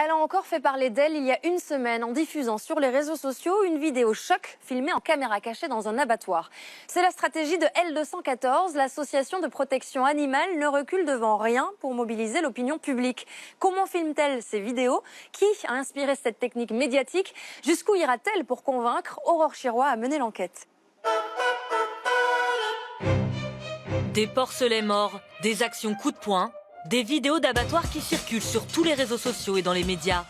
Elle a encore fait parler d'elle il y a une semaine en diffusant sur les réseaux sociaux une vidéo choc filmée en caméra cachée dans un abattoir. C'est la stratégie de L214, l'association de protection animale ne recule devant rien pour mobiliser l'opinion publique. Comment filme-t-elle ces vidéos? Qui a inspiré cette technique médiatique? Jusqu'où ira-t-elle pour convaincre? Aurore Chirois a mené l'enquête. Des porcelets morts, des actions coup de poing, des vidéos d'abattoirs qui circulent sur tous les réseaux sociaux et dans les médias.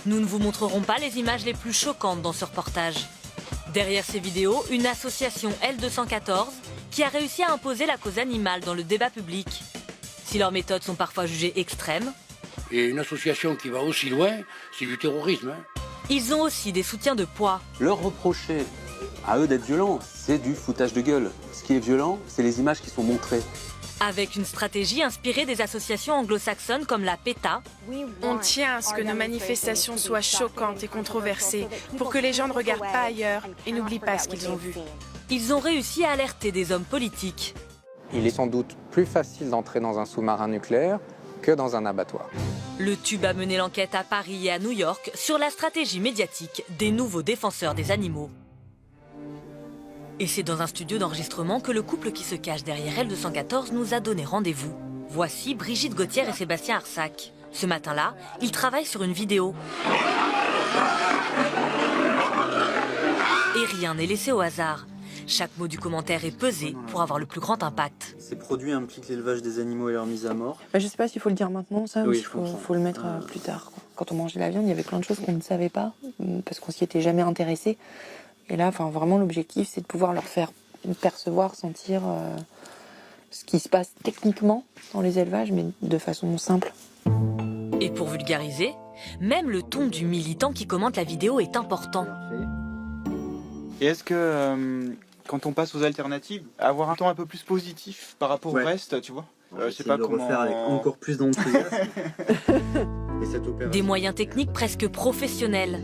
Nous ne vous montrerons pas les images les plus choquantes dans ce reportage. Derrière ces vidéos, une association L214 qui a réussi à imposer la cause animale dans le débat public. Si leurs méthodes sont parfois jugées extrêmes, et une association qui va aussi loin, c'est du terrorisme. Ils ont aussi des soutiens de poids. Leur reprocher à eux d'être violents, c'est du foutage de gueule. Ce qui est violent, c'est les images qui sont montrées. Avec une stratégie inspirée des associations anglo-saxonnes comme la PETA. On tient à ce que nos manifestations soient choquantes et controversées pour que les gens ne regardent pas ailleurs et n'oublient pas ce qu'ils ont vu. Ils ont réussi à alerter des hommes politiques. Il est sans doute plus facile d'entrer dans un sous-marin nucléaire que dans un abattoir. Le Tube a mené l'enquête à Paris et à New York sur la stratégie médiatique des nouveaux défenseurs des animaux. Et c'est dans un studio d'enregistrement que le couple qui se cache derrière L214 nous a donné rendez-vous. Voici Brigitte Gauthier et Sébastien Arsac. Ce matin-là, ils travaillent sur une vidéo. Et rien n'est laissé au hasard. Chaque mot du commentaire est pesé pour avoir le plus grand impact. Ces produits impliquent l'élevage des animaux et leur mise à mort. Je ne sais pas s'il faut le dire maintenant, ça, oui, ou s'il faut le mettre plus tard. Quand on mangeait la viande, il y avait plein de choses qu'on ne savait pas, parce qu'on s'y était jamais intéressé. Et là, vraiment, l'objectif, c'est de pouvoir leur faire percevoir, sentir ce qui se passe techniquement dans les élevages, mais de façon simple. Et pour vulgariser, même le ton du militant qui commente la vidéo est important. Et est-ce que, quand on passe aux alternatives, avoir un ton un peu plus positif par rapport au reste, tu vois, je sais pas comment refaire avec encore plus d'enthousiasme. Des moyens techniques presque professionnels.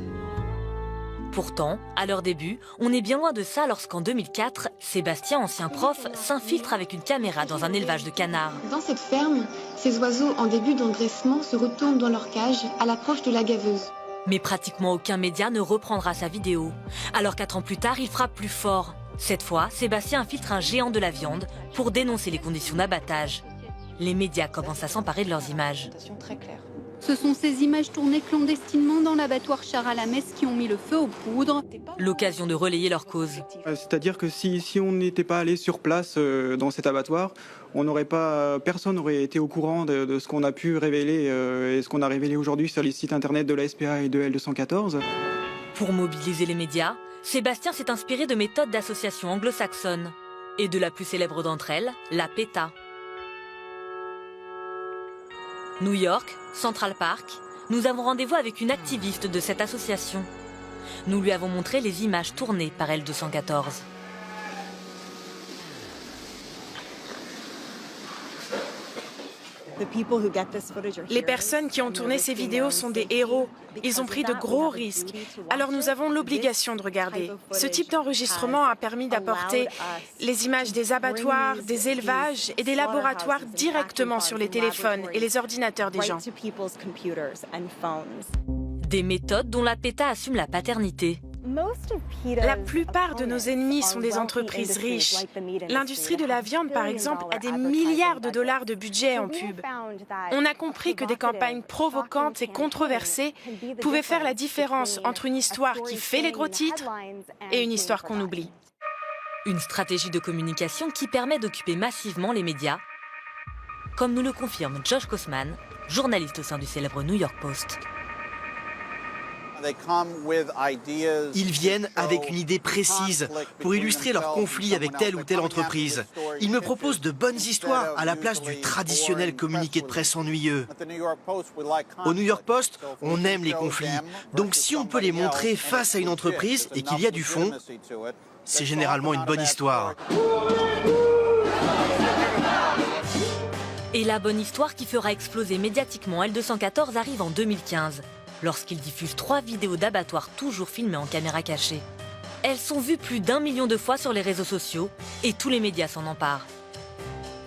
Pourtant, à leur début, on est bien loin de ça lorsqu'en 2004, Sébastien, ancien prof, s'infiltre avec une caméra dans un élevage de canards. Dans cette ferme, ces oiseaux en début d'engraissement se retournent dans leur cage à l'approche de la gaveuse. Mais pratiquement aucun média ne reprendra sa vidéo. Alors 4 ans plus tard, il frappe plus fort. Cette fois, Sébastien infiltre un géant de la viande pour dénoncer les conditions d'abattage. Les médias commencent à s'emparer de leurs images. Ce sont ces images tournées clandestinement dans l'abattoir Char-à-la-Messe qui ont mis le feu aux poudres. L'occasion de relayer leur cause. C'est-à-dire que si on n'était pas allé sur place dans cet abattoir, personne n'aurait été au courant de ce qu'on a pu révéler et ce qu'on a révélé aujourd'hui sur les sites internet de la SPA et de L214. Pour mobiliser les médias, Sébastien s'est inspiré de méthodes d'associations anglo-saxonnes et de la plus célèbre d'entre elles, la PETA. New York, Central Park, nous avons rendez-vous avec une activiste de cette association. Nous lui avons montré les images tournées par L214. Les personnes qui ont tourné ces vidéos sont des héros. Ils ont pris de gros risques. Alors nous avons l'obligation de regarder. Ce type d'enregistrement a permis d'apporter les images des abattoirs, des élevages et des laboratoires directement sur les téléphones et les ordinateurs des gens. Des méthodes dont la PETA assume la paternité. La plupart de nos ennemis sont des entreprises riches. L'industrie de la viande, par exemple, a des milliards de dollars de budget en pub. On a compris que des campagnes provocantes et controversées pouvaient faire la différence entre une histoire qui fait les gros titres et une histoire qu'on oublie. Une stratégie de communication qui permet d'occuper massivement les médias, comme nous le confirme Josh Kosman, journaliste au sein du célèbre New York Post. Ils viennent avec une idée précise pour illustrer leur conflit avec telle ou telle entreprise. Ils me proposent de bonnes histoires à la place du traditionnel communiqué de presse ennuyeux. Au New York Post, on aime les conflits. Donc si on peut les montrer face à une entreprise et qu'il y a du fond, c'est généralement une bonne histoire. Et la bonne histoire qui fera exploser médiatiquement L214 arrive en 2015. Lorsqu'il diffuse 3 vidéos d'abattoirs toujours filmées en caméra cachée. Elles sont vues plus d'1 million de fois sur les réseaux sociaux et tous les médias s'en emparent.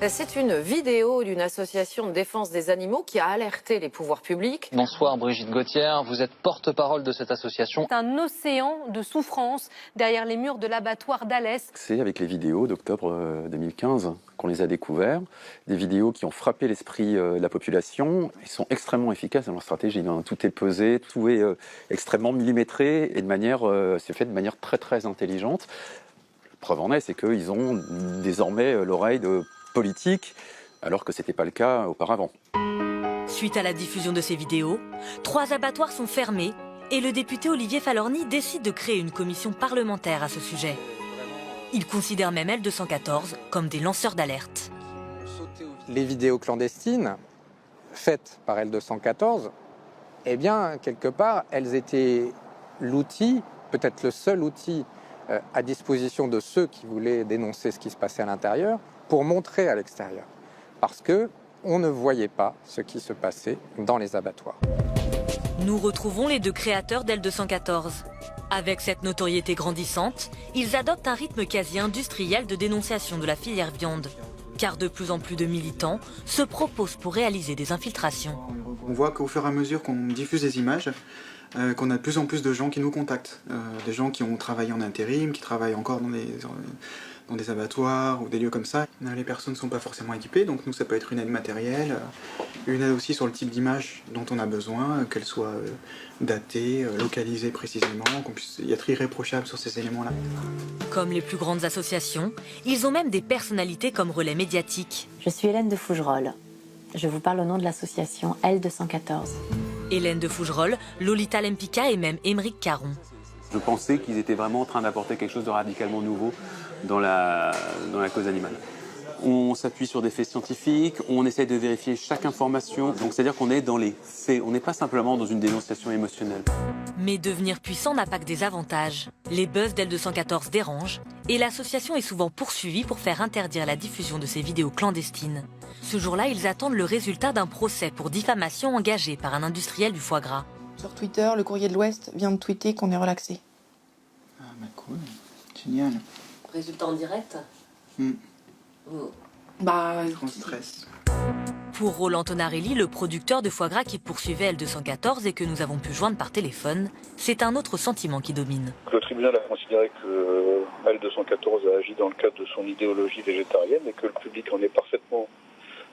C'est une vidéo d'une association de défense des animaux qui a alerté les pouvoirs publics. Bonsoir Brigitte Gauthier, vous êtes porte-parole de cette association. C'est un océan de souffrance derrière les murs de l'abattoir d'Alès. C'est avec les vidéos d'octobre 2015 qu'on les a découverts. Des vidéos qui ont frappé l'esprit de la population. Ils sont extrêmement efficaces dans leur stratégie. Tout est pesé, tout est extrêmement millimétré et c'est fait de manière très très intelligente. La preuve en est, c'est qu'ils ont désormais l'oreille de politique, alors que ce n'était pas le cas auparavant. Suite à la diffusion de ces vidéos, 3 abattoirs sont fermés et le député Olivier Falorni décide de créer une commission parlementaire à ce sujet. Il considère même L214 comme des lanceurs d'alerte. Les vidéos clandestines faites par L214, eh bien, quelque part, elles étaient l'outil, peut-être le seul outil à disposition de ceux qui voulaient dénoncer ce qui se passait à l'intérieur, pour montrer à l'extérieur. Parce qu'on ne voyait pas ce qui se passait dans les abattoirs. Nous retrouvons les 2 créateurs d'L214. Avec cette notoriété grandissante, ils adoptent un rythme quasi industriel de dénonciation de la filière viande. Car de plus en plus de militants se proposent pour réaliser des infiltrations. On voit qu'au fur et à mesure qu'on diffuse des images, qu'on a de plus en plus de gens qui nous contactent. Des gens qui ont travaillé en intérim, qui travaillent encore dans des abattoirs ou des lieux comme ça. Les personnes ne sont pas forcément équipées, donc nous ça peut être une aide matérielle, une aide aussi sur le type d'image dont on a besoin, qu'elle soit datée, localisée précisément, qu'on puisse y être irréprochable sur ces éléments-là. Comme les plus grandes associations, ils ont même des personnalités comme relais médiatique. Je suis Hélène de Fougerolles. Je vous parle au nom de l'association L214. Hélène de Fougerolles, Lolita Lempicka et même Émeric Caron. Je pensais qu'ils étaient vraiment en train d'apporter quelque chose de radicalement nouveau dans la cause animale. On s'appuie sur des faits scientifiques, on essaye de vérifier chaque information. Donc c'est-à-dire qu'on est dans les faits, on n'est pas simplement dans une dénonciation émotionnelle. Mais devenir puissant n'a pas que des avantages. Les buzz d'L214 dérangent et l'association est souvent poursuivie pour faire interdire la diffusion de ces vidéos clandestines. Ce jour-là, ils attendent le résultat d'un procès pour diffamation engagé par un industriel du foie gras. Sur Twitter, le Courrier de l'Ouest vient de tweeter qu'on est relaxé. Ah bah cool, génial. Résultat en direct Trop stress. Pour Roland Tonarelli, le producteur de foie gras qui poursuivait L214 et que nous avons pu joindre par téléphone, c'est un autre sentiment qui domine. Le tribunal a considéré que L214 a agi dans le cadre de son idéologie végétarienne et que le public en est parfaitement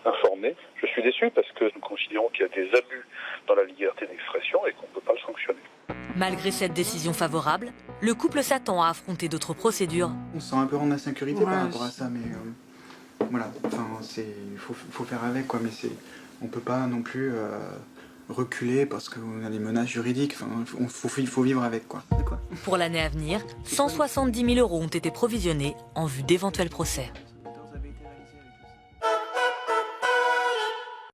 informé. Je suis déçu parce que nous considérons qu'il y a des abus dans la liberté d'expression et qu'on ne peut pas le sanctionner. Malgré cette décision favorable, le couple s'attend à affronter d'autres procédures. On se sent un peu en insécurité par rapport à ça, mais voilà, enfin, il faut faire avec, quoi, mais on peut pas non plus reculer parce qu'on a des menaces juridiques, il faut vivre avec, quoi. Pour l'année à venir, 170 000 € ont été provisionnés en vue d'éventuels procès.